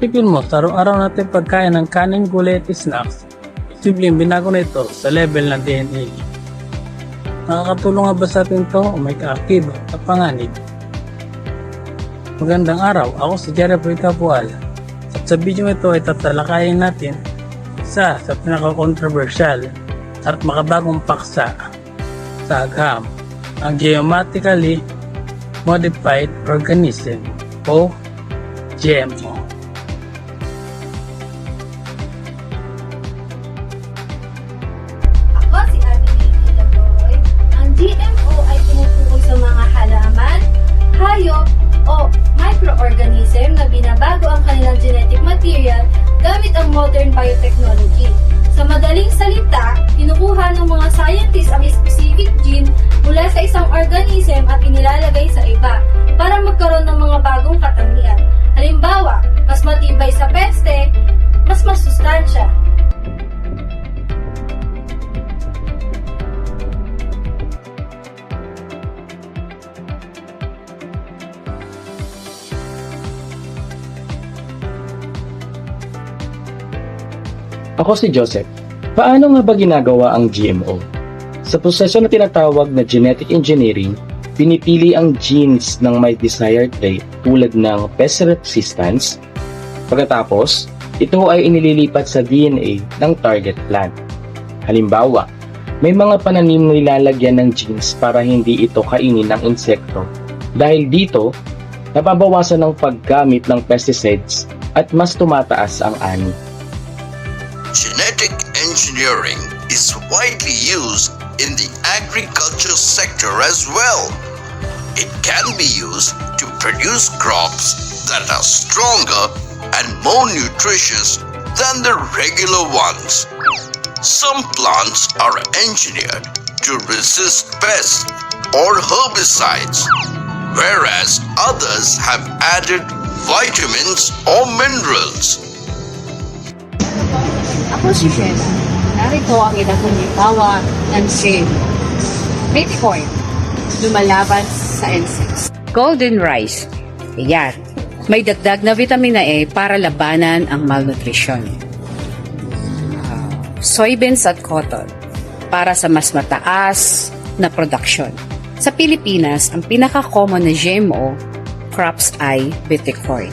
Tipin mo, sa araw-araw natin pagkain ng kanin, gulay at snacks, posibleng binago na ito sa level ng DNA. Nakakatulong nga ba sa atin ito o may kaakibat at panganib? Magandang araw, ako si Jeffrey Capual. At sa video ito ay tatalakayin natin isa sa pinaka-controversial at makabagong paksa sa agham, ang Genetically Modified Organism o GMO. Ako si Adeline Lagoy. Ang GMO ay tumutukoy sa mga halaman, hayop, o microorganism na binabago ang kanilang genetic material gamit ang modern biotechnology. Sa madaling salita, kinukuha ng mga scientists ang specific gene mula sa isang organism at inilalagay sa iba para magkaroon ng mga bagong katangian. Halimbawa, mas matibay sa peste, mas masustansya. Ako si Joseph. Paano nga ba ginagawa ang GMO? Sa proseso na tinatawag na genetic engineering, pinipili ang genes ng may desired trait tulad ng pest resistance. Pagkatapos, ito ay inililipat sa DNA ng target plant. Halimbawa, may mga pananim na nilalagyan ng genes para hindi ito kainin ng insekto. Dahil dito, nababawasan ang paggamit ng pesticides at mas tumataas ang ani. Genetic engineering is widely used in the agriculture sector as well. It can be used to produce crops that are stronger and more nutritious than the regular ones. Some plants are engineered to resist pests or herbicides, whereas others have added vitamins or minerals. Ako si Jess. Narito ang ilang halimbawa ng shade. Bitcoin. Lumalaban sa insects. Golden rice. Ayan. May dagdag na vitamina A para labanan ang malnutrition. Soybeans at cotton. Para sa mas mataas na production. Sa Pilipinas, ang pinaka-common na GMO crops ay Bitcoin.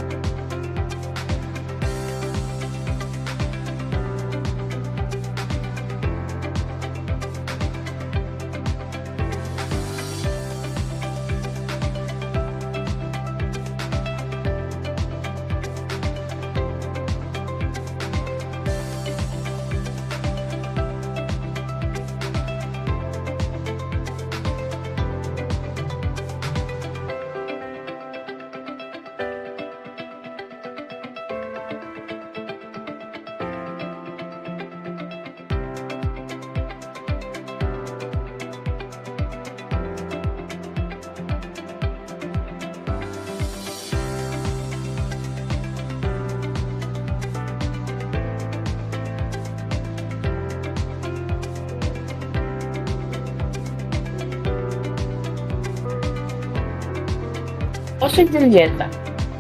O si Julieta.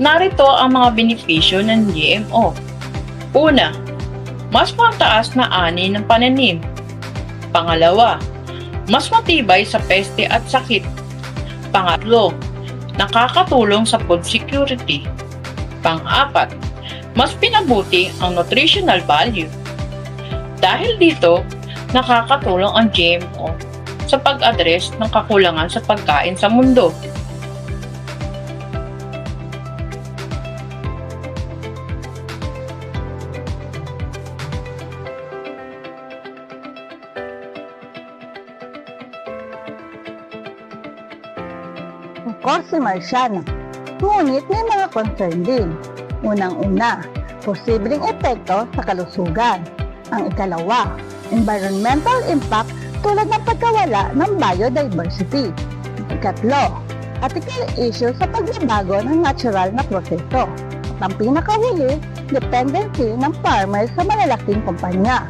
Narito ang mga benepisyo ng GMO. Una, mas mataas na ani ng pananim. Pangalawa, mas matibay sa peste at sakit. Pangatlo, nakakatulong sa food security. Pang-apat, mas pinabuti ang nutritional value. Dahil dito, nakakatulong ang GMO sa pag-address ng kakulangan sa pagkain sa mundo. Ako si Marciana. Ngunit may mga concern din. Unang-una, posibleng epekto sa kalusugan. Ang ikalawa, environmental impact tulad ng pagkawala ng biodiversity. Ikatlo, ethical issue sa pagbabago ng natural na proseso. At ang pinakahuli, dependency ng farmers sa malalaking kumpanya.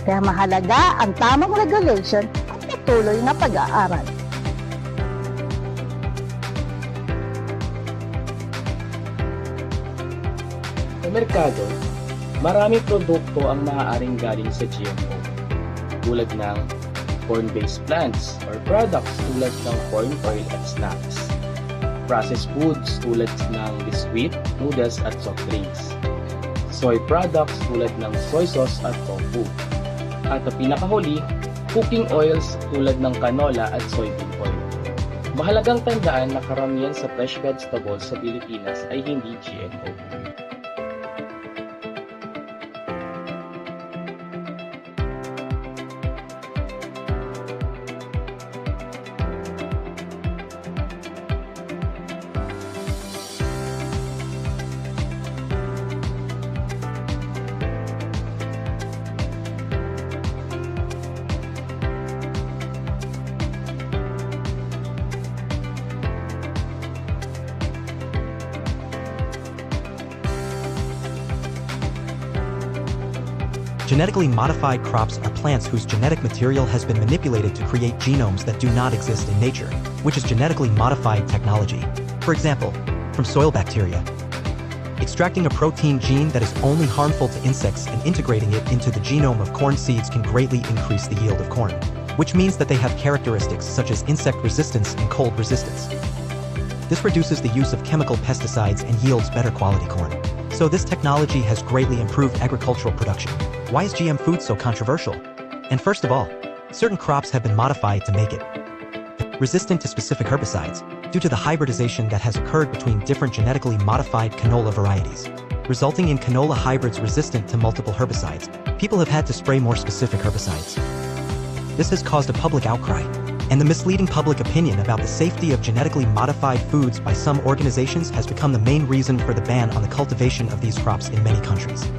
Kaya mahalaga ang tamang regulation at patuloy na pag-aaral. merkado, maraming produkto ang maaaring galing sa GMO, tulad ng corn-based plants or products tulad ng corn oil at snacks, processed foods tulad ng biscuit, noodles at soft drinks, soy products tulad ng soy sauce at tofu, at ang pinakahuli, cooking oils tulad ng canola at soybean oil. Mahalagang tandaan na karamihan sa fresh vegetables sa Pilipinas ay hindi GMO. Genetically modified crops are plants whose genetic material has been manipulated to create genomes that do not exist in nature, which is genetically modified technology. For example, from soil bacteria. Extracting a protein gene that is only harmful to insects and integrating it into the genome of corn seeds can greatly increase the yield of corn, which means that they have characteristics such as insect resistance and cold resistance. This reduces the use of chemical pesticides and yields better quality corn. So this technology has greatly improved agricultural production. Why is GM food so controversial? And first of all, certain crops have been modified to make it resistant to specific herbicides due to the hybridization that has occurred between different genetically modified canola varieties, resulting in canola hybrids resistant to multiple herbicides. People have had to spray more specific herbicides. This has caused a public outcry, and the misleading public opinion about the safety of genetically modified foods by some organizations has become the main reason for the ban on the cultivation of these crops in many countries.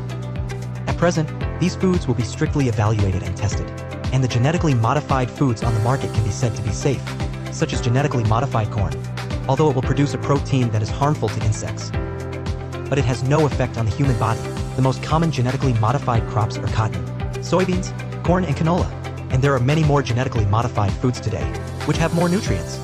At present, these foods will be strictly evaluated and tested, and the genetically modified foods on the market can be said to be safe, such as genetically modified corn, although it will produce a protein that is harmful to insects. But it has no effect on the human body. The most common genetically modified crops are cotton, soybeans, corn, and canola, and there are many more genetically modified foods today, which have more nutrients.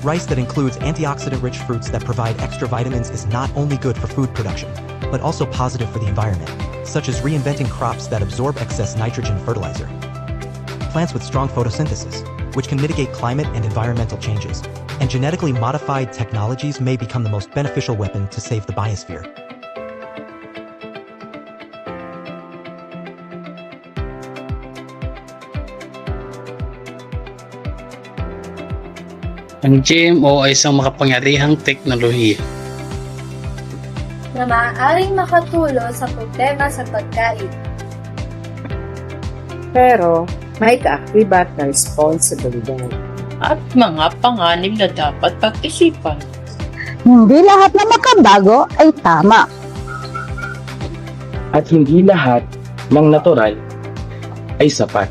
Rice that includes antioxidant-rich fruits that provide extra vitamins is not only good for food production, but also positive for the environment, such as reinventing crops that absorb excess nitrogen fertilizer. Plants with strong photosynthesis, which can mitigate climate and environmental changes, and genetically modified technologies may become the most beneficial weapon to save the biosphere. Ang GMO ay isang makapangyarihang teknolohiya na maaaring makatulong sa problema sa pagkain. Pero may kaakibat na responsibilidad. At mga panganib na dapat pag-isipan. Hindi lahat na makabago ay tama. At hindi lahat ng natural ay sapat.